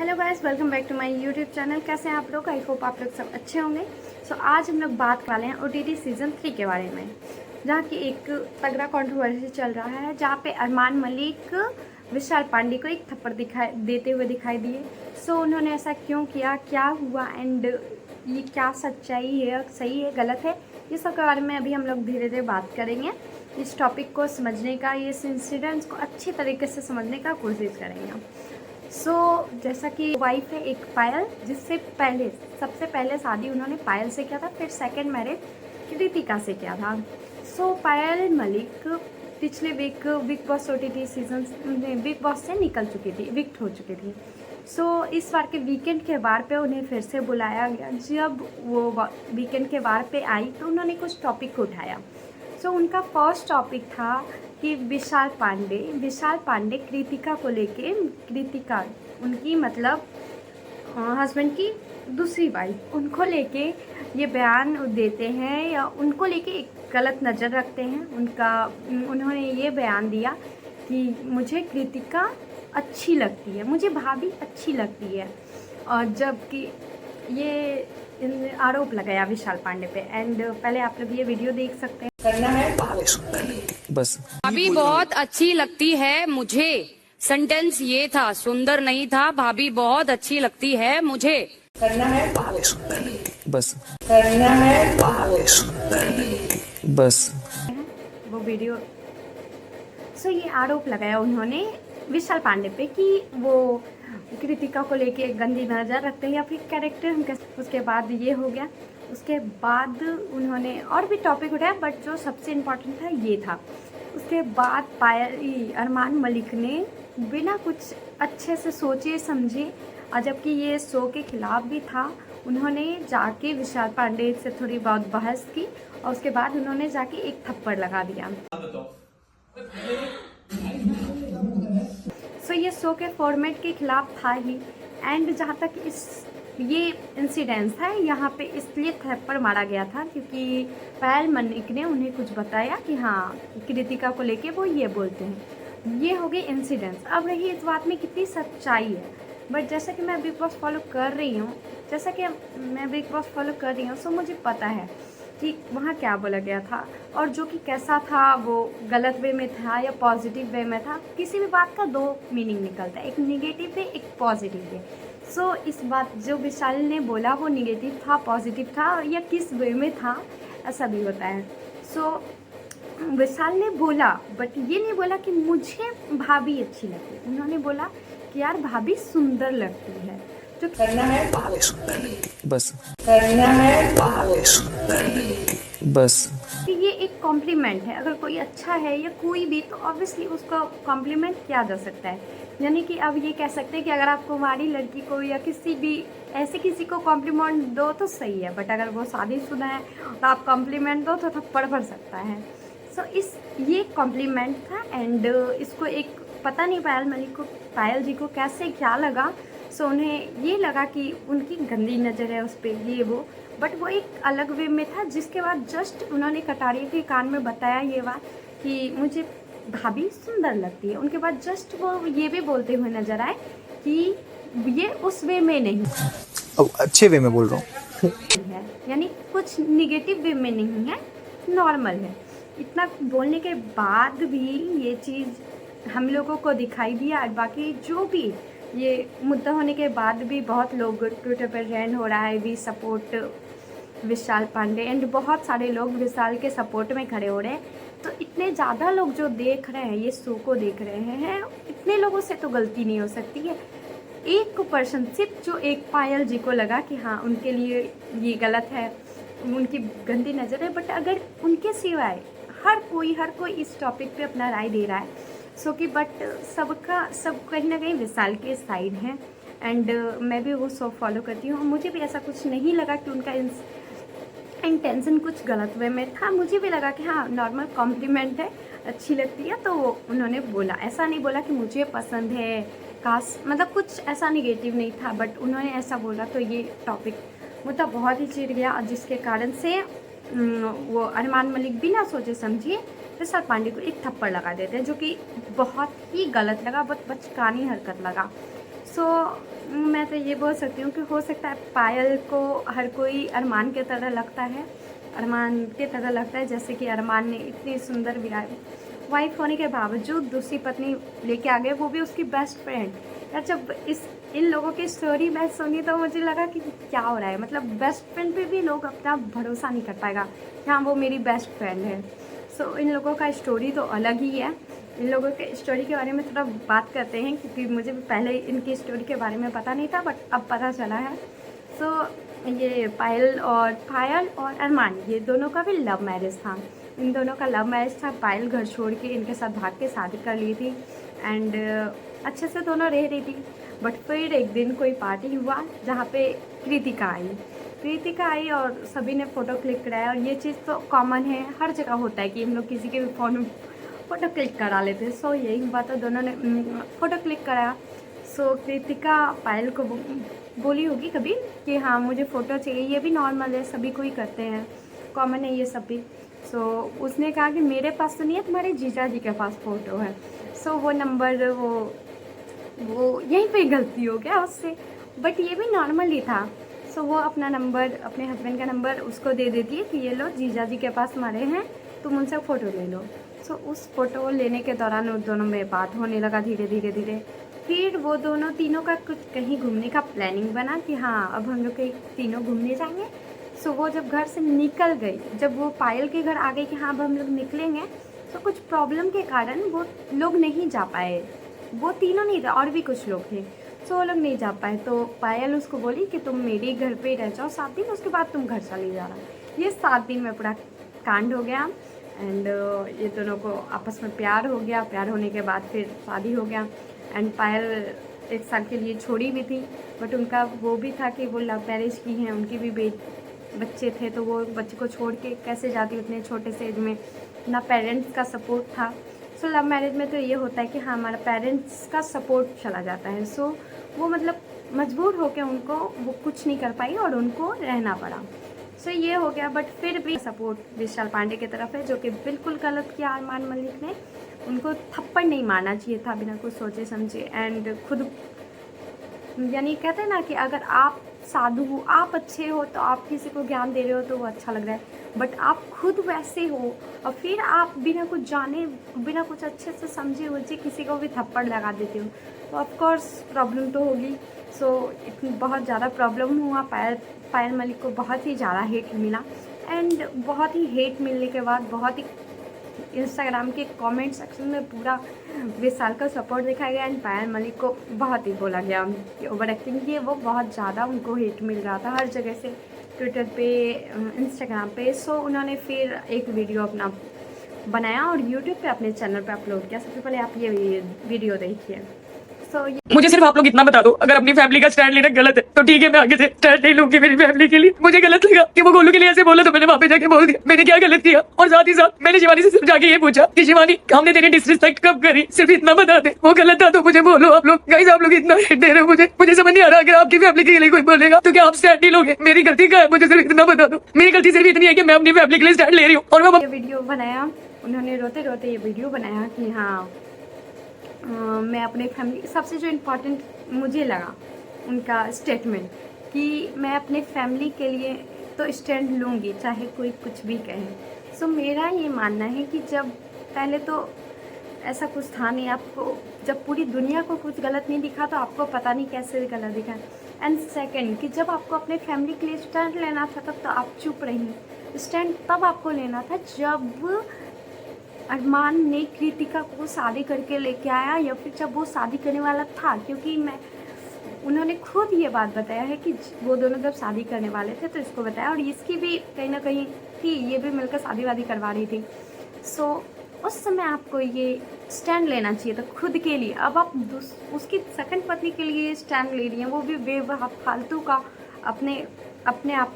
Hello guys, welcome back to my YouTube channel. कैसे हैं आप लोग? आई होप आप लोग सब अच्छे होंगे। आज हम लोग बात कर वाले हैं OTT सीज़न 3 के बारे में, जहाँ की एक तगड़ा कंट्रोवर्सी चल रहा है, जहाँ पे अरमान मलिक विशाल पांडे को एक थप्पड़ देते हुए दिखाई दिए। उन्होंने ऐसा क्यों किया, क्या हुआ एंड ये क्या सच्चाई है, सही है, गलत है, ये सब के बारे में अभी हम लोग धीरे धीरे बात करेंगे। इस टॉपिक को समझने का, इस इंसिडेंट्स को अच्छी तरीके से समझने का कोशिश करेंगे। जैसा कि वाइफ है एक पायल, जिससे पहले सबसे पहले शादी उन्होंने पायल से किया था, फिर सेकंड मैरिज कृतिका से किया था। पायल मलिक पिछले week Bigg Boss OTT season में बिग बॉस से निकल चुकी थी, विक्ट हो चुकी थी। इस बार के वीकेंड के वार पे उन्हें फिर से बुलाया गया। जब वो वीकेंड के वार पे आई तो उन्होंने कुछ टॉपिक उठाया। उनका फर्स्ट टॉपिक था कि विशाल पांडे कृतिका को लेके, कृतिका उनकी मतलब हस्बैंड की दूसरी वाइफ, उनको लेके ये बयान देते हैं या उनको लेके एक गलत नज़र रखते हैं। उन्होंने ये बयान दिया कि मुझे कृतिका अच्छी लगती है, मुझे भाभी अच्छी लगती है, और जबकि ये आरोप लगाया विशाल पांडे पे। एंड पहले आप लोग ये वीडियो देख सकते हैं। करना है बस भाभी बहुत अच्छी लगती है मुझे। सेंटेंस ये था, सुंदर नहीं था। भाभी बहुत अच्छी लगती है मुझे। करना है बस करना है बस वो वीडियो। ये आरोप लगाया उन्होंने विशाल पांडे पे कि वो कृतिका को लेके गंदी नज़र रखते हैं या फिर कैरेक्टर। उसके बाद ये हो गया। उसके बाद उन्होंने और भी टॉपिक उठाया, बट जो सबसे इम्पोर्टेंट था ये था। उसके बाद अरमान मलिक ने बिना कुछ अच्छे से सोचे समझे, और जबकि ये शो के खिलाफ भी था, उन्होंने जाके विशाल पांडे से थोड़ी बहुत बहस की और उसके बाद उन्होंने जाके एक थप्पड़ लगा दिया। ये शो के फॉर्मेट के खिलाफ था ही। एंड जहाँ तक ये इंसिडेंस था, यहाँ पे इसलिए थप्पड़ मारा गया था क्योंकि पायल मलिक ने उन्हें कुछ बताया कि हाँ, कृतिका को लेके वो ये बोलते हैं। ये हो गए इंसिडेंट्स। अब रही इस बात में कितनी सच्चाई है, बट जैसा कि मैं बिग बॉस फॉलो कर रही हूँ, सो मुझे पता है कि वहाँ क्या बोला गया था और जो कि कैसा था, वो गलत वे में था या पॉजिटिव वे में था। किसी भी बात का दो मीनिंग निकलता है, एक निगेटिव वे, एक पॉजिटिव वे। इस बात जो विशाल ने बोला वो निगेटिव था, पॉजिटिव था, या किस वे में था, ऐसा भी होता है। विशाल ने बोला, बट ये नहीं बोला कि मुझे भाभी अच्छी लगती है। उन्होंने बोला कि यार भाभी सुंदर लगती है। जो करना है बस करना है बस कि ये एक कॉम्प्लीमेंट है। अगर कोई अच्छा है या कोई भी, तो ऑब्वियसली उसको कॉम्प्लीमेंट किया जा सकता है। यानी कि अब ये कह सकते हैं कि अगर आप कुंवारी लड़की को या किसी भी ऐसे किसी को कॉम्प्लीमेंट दो तो सही है, बट अगर वो शादीशुदा है तो आप कॉम्प्लीमेंट दो तो थप्पड़ पड़ सकता है। ये कॉम्प्लीमेंट था। एंड इसको एक पता नहीं पायल जी को कैसे क्या लगा। उन्हें ये लगा कि उनकी गंदी नज़र है उस पर, ये वो, बट वो एक अलग वे में था। जिसके बाद जस्ट उन्होंने कटारिया के कान में बताया ये बात कि मुझे भाभी सुंदर लगती है। उनके बाद जस्ट वो ये भी बोलते हुए नजर आए कि ये उस वे में नहीं अब अच्छे वे में बोल रहा हूँ है, यानी कुछ निगेटिव वे में नहीं है, नॉर्मल है। इतना बोलने के बाद भी ये चीज़ हम लोगों को दिखाई दिया। और बाकी जो भी ये मुद्दा होने के बाद भी बहुत लोग ट्विटर पर ट्रेंड हो रहा है, we support Vishal Pandey, and बहुत सारे लोग विशाल के सपोर्ट में खड़े हो रहे हैं। तो इतने ज़्यादा लोग जो देख रहे हैं, ये शो को देख रहे हैं, इतने लोगों से तो गलती नहीं हो सकती है। एक पर्सन, सिर्फ जो एक पायल जी को लगा कि हाँ उनके लिए ये गलत है, उनकी गंदी नज़र है, बट अगर उनके सिवाय हर कोई इस टॉपिक पे अपना राय दे रहा है, बट सब कहीं ना कहीं विशाल के साइड हैं। एंड मैं भी वो शो फॉलो करती हूँ। मुझे भी ऐसा कुछ नहीं लगा कि उनका इंटेंशन कुछ गलत वे में था। मुझे भी लगा कि हाँ, नॉर्मल कॉम्प्लीमेंट है, अच्छी लगती है, तो उन्होंने बोला। ऐसा नहीं बोला कि मुझे पसंद है, काश, मतलब कुछ ऐसा निगेटिव नहीं था, बट उन्होंने ऐसा बोला। तो ये टॉपिक मुद्दा बहुत ही चिढ़ गया, जिसके कारण से वो अरमान मलिक बिना सोचे समझे विशाल पांडे को एक थप्पड़ लगा देते हैं, जो कि बहुत ही गलत लगा, बहुत बचकानी हरकत लगा। सो मैं तो ये बोल सकती हूँ कि हो सकता है पायल को हर कोई अरमान के तरह लगता है, अरमान के तरह लगता है, जैसे कि अरमान ने इतनी सुंदर वाइफ होने के बावजूद दूसरी पत्नी लेके आ गए, वो भी उसकी बेस्ट फ्रेंड। यार जब इन लोगों की स्टोरी मैं सुनी तो मुझे लगा कि क्या हो रहा है, मतलब बेस्ट फ्रेंड पे भी लोग अपना भरोसा नहीं कर पाएगा कि हाँ वो मेरी बेस्ट फ्रेंड है। सो इन लोगों का स्टोरी तो अलग ही है। इन लोगों के स्टोरी के बारे में थोड़ा बात करते हैं, क्योंकि मुझे भी पहले इनकी स्टोरी के बारे में पता नहीं था, बट अब पता चला है। सो ये पायल और अरमान, ये दोनों का भी लव मैरिज था। इन दोनों का लव मैरिज था। पायल घर छोड़ के इनके साथ भाग के शादी कर ली थी एंड अच्छे से दोनों रह रही थी। बट फिर एक दिन कोई पार्टी हुआ जहाँ पे कृतिका आई और सभी ने फ़ोटो क्लिक कराया। और ये चीज़ तो कॉमन है, हर जगह होता है कि हम लोग किसी के भी फ़ोन में फ़ोटो क्लिक करा लेते हैं। सो यही हुआ था, दोनों ने फ़ोटो क्लिक कराया। सो कृतिका पायल को बोली होगी कभी कि हाँ मुझे फ़ोटो चाहिए, ये भी नॉर्मल है, सभी को ही करते हैं, कॉमन है ये सब भी। सो उसने कहा कि मेरे पास तो नहीं है, तुम्हारे जीजा जी के पास फ़ोटो है। सो वो नंबर वो यहीं पे गलती हो गया उससे, बट ये भी नॉर्मल ही था। सो वो अपना नंबर, अपने हस्बैंड का नंबर उसको दे देती है कि ये लो जीजा जी के पास हमारे हैं, तुम उनसे फ़ोटो ले लो। सो उस फ़ोटो लेने के दौरान उन दोनों में बात होने लगा धीरे धीरे। फिर वो तीनों का कुछ कहीं घूमने का प्लानिंग बना कि हाँ अब हम लोग कहीं तीनों घूमने जाएंगे। सो वो जब घर से निकल गई, जब वो पायल के घर आ गई कि हाँ अब हम लोग निकलेंगे, तो कुछ प्रॉब्लम के कारण वो लोग नहीं जा पाए। वो तीनों नहीं थे, और भी कुछ लोग थे। सो वो लोग नहीं जा पाए। तो पायल उसको बोली कि तुम मेरे घर पे रह जाओ 7 दिन, उसके बाद तुम घर चली जाना। ये 7 दिन में पूरा कांड हो गया एंड ये दोनों को आपस में प्यार हो गया। प्यार होने के बाद फिर शादी हो गया एंड पायल 1 साल के लिए छोड़ी भी थी, बट उनका वो भी था कि वो लव मैरिज की हैं, उनकी भी बच्चे थे, तो वो बच्चे को छोड़ के कैसे जाती उतने छोटे से एज में, ना पेरेंट्स का सपोर्ट था। सो लव मैरिज में तो ये होता है कि हाँ हमारा पेरेंट्स का सपोर्ट चला जाता है। सो वो मतलब मजबूर होकर उनको वो कुछ नहीं कर पाई और उनको रहना पड़ा। सो ये हो गया, बट फिर भी सपोर्ट विशाल पांडे की तरफ है, जो कि बिल्कुल गलत किया अरमान मलिक ने। उनको थप्पड़ नहीं मारना चाहिए था बिना कुछ सोचे समझे एंड खुद, यानी कहते हैं ना कि अगर आप साधु हो, आप अच्छे हो, तो आप किसी को ज्ञान दे रहे हो तो वो अच्छा लग रहा है, बट आप खुद वैसे हो और फिर आप बिना कुछ जाने, बिना कुछ अच्छे से समझे उलझे किसी को भी थप्पड़ लगा देते हो, तो ऑफकोर्स प्रॉब्लम तो होगी। सो बहुत ज़्यादा प्रॉब्लम हुआ। पायल मलिक को बहुत ही ज़्यादा हेट मिला एंड बहुत ही हेट मिलने के बाद बहुत ही इंस्टाग्राम के कमेंट सेक्शन में पूरा विशाल का सपोर्ट दिखाया गया एंड पायल मलिक को बहुत ही बोला गया कि ओवर एक्टिंग की है। वो बहुत ज़्यादा उनको हेट मिल रहा था हर जगह से, ट्विटर पे, इंस्टाग्राम पे। सो उन्होंने फिर एक वीडियो अपना बनाया और यूट्यूब पे अपने चैनल पे अपलोड किया। सबसे पहले आप ये वीडियो देखिए। मुझे सिर्फ आप लोग इतना बता दो, अगर अपनी फैमिली का स्टैंड लेना गलत है तो ठीक है, मैं आगे से स्टैंड नहीं लूंगी मेरी फैमिली के लिए। मुझे गलत लगा कि वो गोलू के लिए ऐसे बोला, तो मैंने वहाँ पे जाके बोल दिया मैंने क्या गलत किया। और साथ ही साथ मैंने शिवानी से सिर्फ जाके ये पूछा कि शिवानी हमने तेरी डिसरिस्पेक्ट कब करी, सिर्फ इतना बता दे, वो गलत था तो मुझे बोलो। आप लोग गाइस, आप लोग इतना हेट दे रहे हो मुझे समझ नहीं आ रहा। अगर आपकी फैमिली के लिए कोई बोलेगा तो क्या आप स्टैंड नहीं लोगे? मेरी गलती क्या है, मुझे सिर्फ इतना बता दो। मेरी गलती सिर्फ इतनी है कि मैं अपनी फैमिली के लिए स्टैंड ले रही हूँ। और मैं ये वीडियो बनाया, उन्होंने रोते रोते ये वीडियो बनाया कि हाँ मैं अपने फैमिली, सबसे जो इम्पोर्टेंट मुझे लगा उनका स्टेटमेंट कि मैं अपने फैमिली के लिए तो स्टैंड लूँगी चाहे कोई कुछ भी कहे। सो मेरा ये मानना है कि जब पहले तो ऐसा कुछ था नहीं, आपको जब पूरी दुनिया को कुछ गलत नहीं दिखा तो आपको पता नहीं कैसे गलत दिखा। एंड सेकंड कि जब आपको अपने फैमिली के लिए स्टैंड लेना था तब तो आप चुप रही। स्टैंड तब आपको लेना था जब अरमान ने कृतिका को शादी करके लेके आया या फिर जब वो शादी करने वाला था, क्योंकि उन्होंने खुद ये बात बताया है कि वो दोनों जब शादी करने वाले थे तो इसको बताया और इसकी भी कहीं ना कहीं थी, ये भी मिलकर शादी वादी करवा रही थी। सो उस समय आपको ये स्टैंड लेना चाहिए था खुद के लिए। अब आप उसकी सेकंड पत्नी के लिए स्टैंड ले रही हैं, वो भी फालतू का अपने आप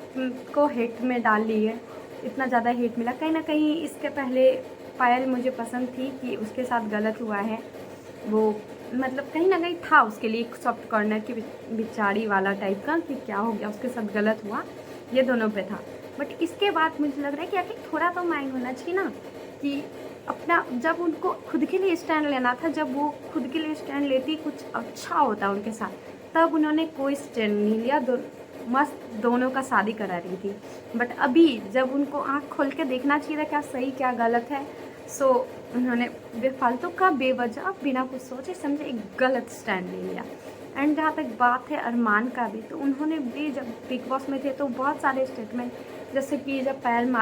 को हेट में डाल ली है। इतना ज़्यादा हेट मिला कहीं ना कहीं। इसके पहले पायल मुझे पसंद थी कि उसके साथ गलत हुआ है, वो मतलब कहीं ना कहीं था उसके लिए एक सॉफ्ट कॉर्नर की बिचारी वाला टाइप का कि क्या हो गया उसके साथ गलत हुआ, ये दोनों पे था। बट इसके बाद मुझे लग रहा है कि आखिर थोड़ा तो माइंड होना चाहिए ना कि अपना, जब उनको खुद के लिए स्टैंड लेना था, जब वो खुद के लिए स्टैंड लेती, कुछ अच्छा होता उनके साथ, तब उन्होंने कोई स्टैंड नहीं लिया। मस्त दोनों का शादी करा रही थी। बट अभी जब उनको आँख खोल के देखना चाहिए था क्या सही क्या गलत है, सो उन्होंने बेफालतू का बेवजह बिना कुछ सोचे समझे एक गलत स्टैंड ले लिया। एंड जहाँ तक बात है अरमान का भी, तो उन्होंने भी जब बिग बॉस में थे तो बहुत सारे स्टेटमेंट, जैसे कि जब पायल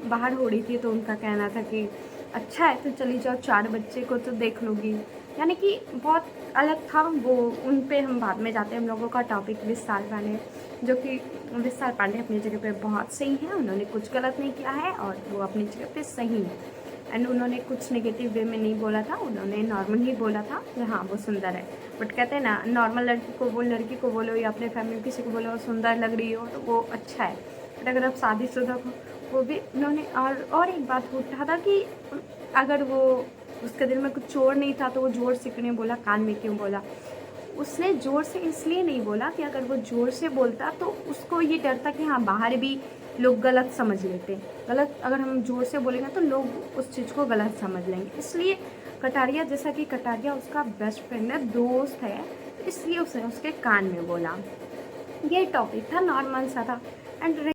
बाहर हो रही थी तो उनका कहना था कि अच्छा है तो चली जाओ, 4 बच्चे को तो देख लोगी, यानी कि बहुत अलग था वो। उन पे हम बाद में जाते हैं। हम लोगों का टॉपिक विशाल पांडे, जो कि विशाल पांडे अपनी जगह पे बहुत सही हैं, उन्होंने कुछ गलत नहीं किया है और वो अपनी जगह पे सही है। एंड उन्होंने कुछ नेगेटिव वे में नहीं बोला था, उन्होंने नॉर्मल ही बोला था कि हाँ वो सुंदर है। बट कहते हैं ना, नॉर्मल लड़की को बोलो या अपने फैमिली किसी को बोलो सुंदर लग रही हो तो वो अच्छा है। बट अगर आप शादीशुदा हो, वो भी उन्होंने और एक बात उठा था कि अगर वो उसके दिल में कुछ चोर नहीं था तो वो जोर से क्यों नहीं बोला, कान में क्यों बोला। उसने ज़ोर से इसलिए नहीं बोला कि अगर वो ज़ोर से बोलता तो उसको ये डर था कि हाँ बाहर भी लोग गलत समझ लेते, गलत अगर हम ज़ोर से बोलेंगे तो लोग उस चीज़ को गलत समझ लेंगे। इसलिए कटारिया, जैसा कि कटारिया उसका बेस्ट फ्रेंड है, दोस्त है, इसलिए उसने उसके कान में बोला। ये टॉपिक था, नॉर्मल सा था। एंड